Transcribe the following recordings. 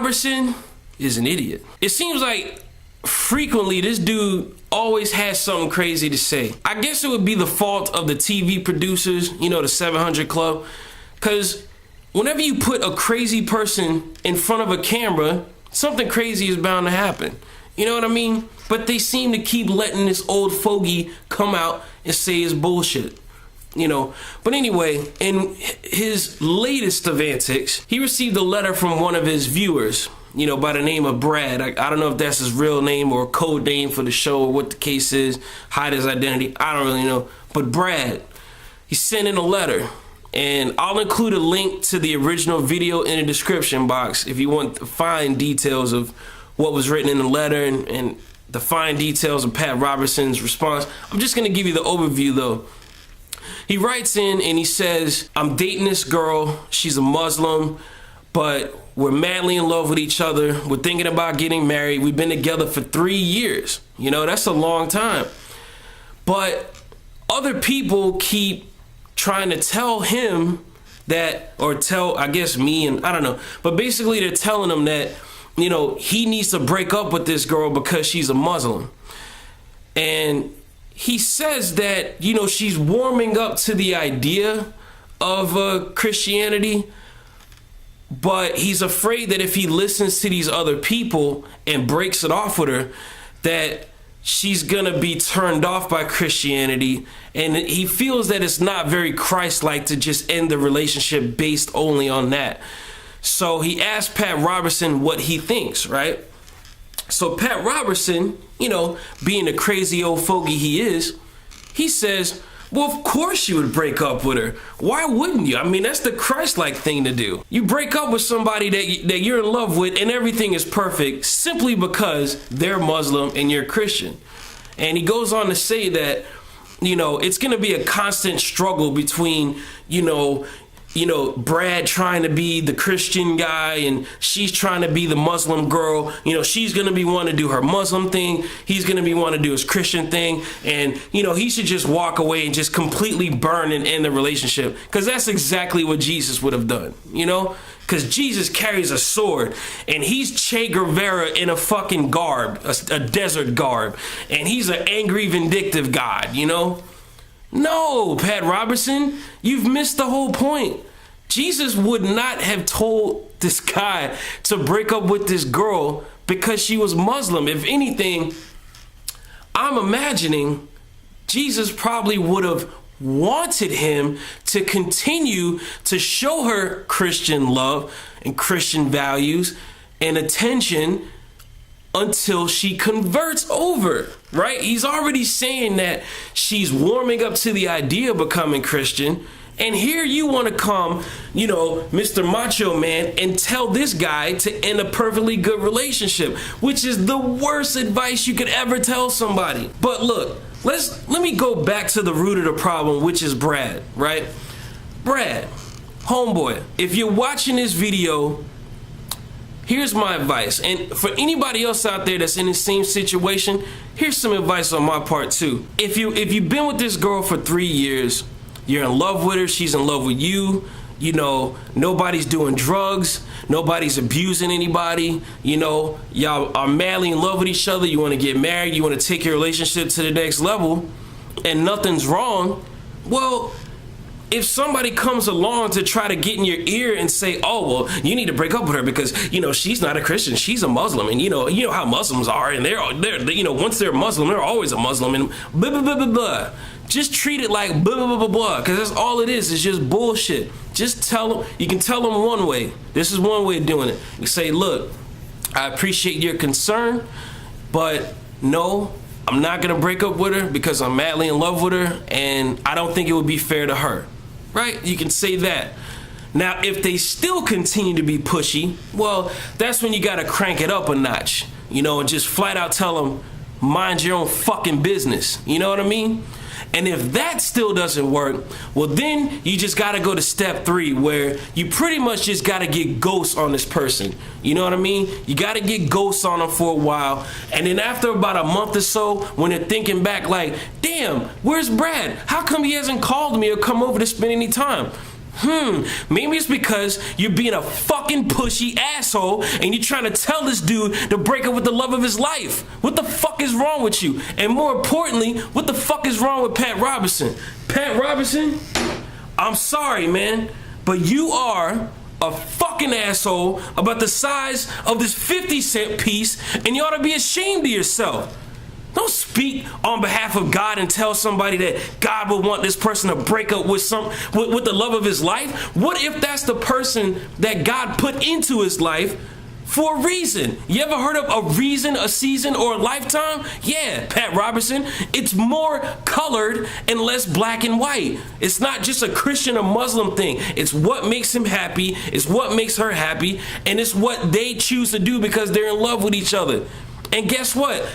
Robertson is an idiot. It seems like frequently this dude always has something crazy to say. I guess it would be the fault of the TV producers, you know, the 700 Club, because whenever you put a crazy person in front of a camera, something crazy is bound to happen. You know what I mean? But they seem to keep letting this old fogey come out and say his bullshit. You know, but anyway, in his latest of antics, he received a letter from one of his viewers, you know, by the name of Brad. I don't know if that's his real name or a code name for the show or what the case is, hide his identity, I don't really know. But Brad, he sent in a letter, and I'll include a link to the original video in the description box if you want the fine details of what was written in the letter and the fine details of Pat Robertson's response. I'm just gonna give you the overview though. He writes in and he says, I'm dating this girl, she's a Muslim, but we're madly in love with each other. We're thinking about getting married. We've been together for 3 years. You know, that's a long time. But other people keep trying to tell him that, or tell, I guess, me, and I don't know. But basically they're telling him that, you know, he needs to break up with this girl because she's a Muslim. And he says that, you know, she's warming up to the idea of Christianity, but he's afraid that if he listens to these other people and breaks it off with her, that she's gonna be turned off by Christianity, and he feels that it's not very Christ-like to just end the relationship based only on that. So he asked Pat Robertson what he thinks, right? So Pat Robertson, you know, being the crazy old fogey he is, he says, well, of course you would break up with her. Why wouldn't you? I mean, that's the Christ-like thing to do. You break up with somebody that you're in love with and everything is perfect simply because they're Muslim and you're Christian. And he goes on to say that, you know, it's going to be a constant struggle between, you know, Brad trying to be the Christian guy and she's trying to be the Muslim girl. You know, she's going to be wanting to do her Muslim thing. He's going to be wanting to do his Christian thing. And, you know, he should just walk away and just completely burn and end the relationship. Because that's exactly what Jesus would have done, you know? Because Jesus carries a sword and he's Che Guevara in a fucking garb, a desert garb. And he's an angry, vindictive God, you know? No, Pat Robertson, you've missed the whole point. Jesus would not have told this guy to break up with this girl because she was Muslim. If anything, I'm imagining Jesus probably would have wanted him to continue to show her Christian love and Christian values and attention until she converts over, right? He's already saying that she's warming up to the idea of becoming Christian. And here you want to come, you know, Mr. Macho Man, and tell this guy to end a perfectly good relationship, which is the worst advice you could ever tell somebody. But look, let me go back to the root of the problem, which is Brad, right? Brad, homeboy, if you're watching this video, here's my advice. And for anybody else out there that's in the same situation, here's some advice on my part too. If you've been with this girl for 3 years, you're in love with her, she's in love with you, you know, nobody's doing drugs, nobody's abusing anybody, you know, y'all are madly in love with each other, you want to get married, you want to take your relationship to the next level, and nothing's wrong. Well, if somebody comes along to try to get in your ear and say, oh, well, you need to break up with her because, you know, she's not a Christian, she's a Muslim, and you know how Muslims are, and they're you know, once they're Muslim, they're always a Muslim, and blah, blah, blah, blah, blah. Just treat it like blah, blah, blah, blah, blah, because that's all it is. It's just bullshit. Just tell them, you can tell them one way. This is one way of doing it. You say, look, I appreciate your concern, but no, I'm not going to break up with her because I'm madly in love with her, and I don't think it would be fair to her. Right? You can say that. Now, if they still continue to be pushy, well, that's when you got to crank it up a notch, you know, and just flat out tell them, mind your own fucking business. You know what I mean? And if that still doesn't work, well, then you just got to go to step 3, where you pretty much just got to get ghosts on this person. You know what I mean? You got to get ghosts on them for a while. And then after about a month or so, when they're thinking back like, damn, where's Brad? How come he hasn't called me or come over to spend any time? Maybe it's because you're being a fucking pushy asshole and you're trying to tell this dude to break up with the love of his life. What the fuck is wrong with you? And more importantly, what the fuck is wrong with Pat Robertson? Pat Robertson, I'm sorry, man, but you are a fucking asshole about the size of this 50-cent piece, and you ought to be ashamed of yourself. Don't speak on behalf of God and tell somebody that God would want this person to break up with the love of his life. What if that's the person that God put into his life for a reason? You ever heard of a reason, a season, or a lifetime? Yeah, Pat Robertson, it's more colored and less black and white. It's not just a Christian or Muslim thing. It's what makes him happy, it's what makes her happy, and it's what they choose to do because they're in love with each other. And guess what?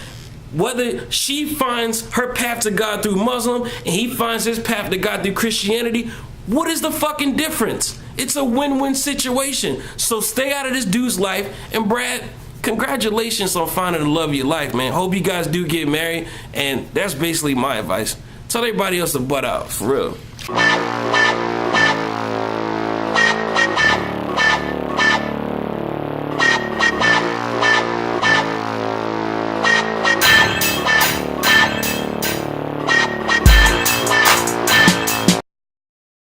Whether she finds her path to God through Muslim and he finds his path to God through Christianity, what is the fucking difference? It's a win-win situation. So stay out of this dude's life. And Brad, congratulations on finding the love of your life, man. Hope you guys do get married. And that's basically my advice. Tell everybody else to butt out, for real.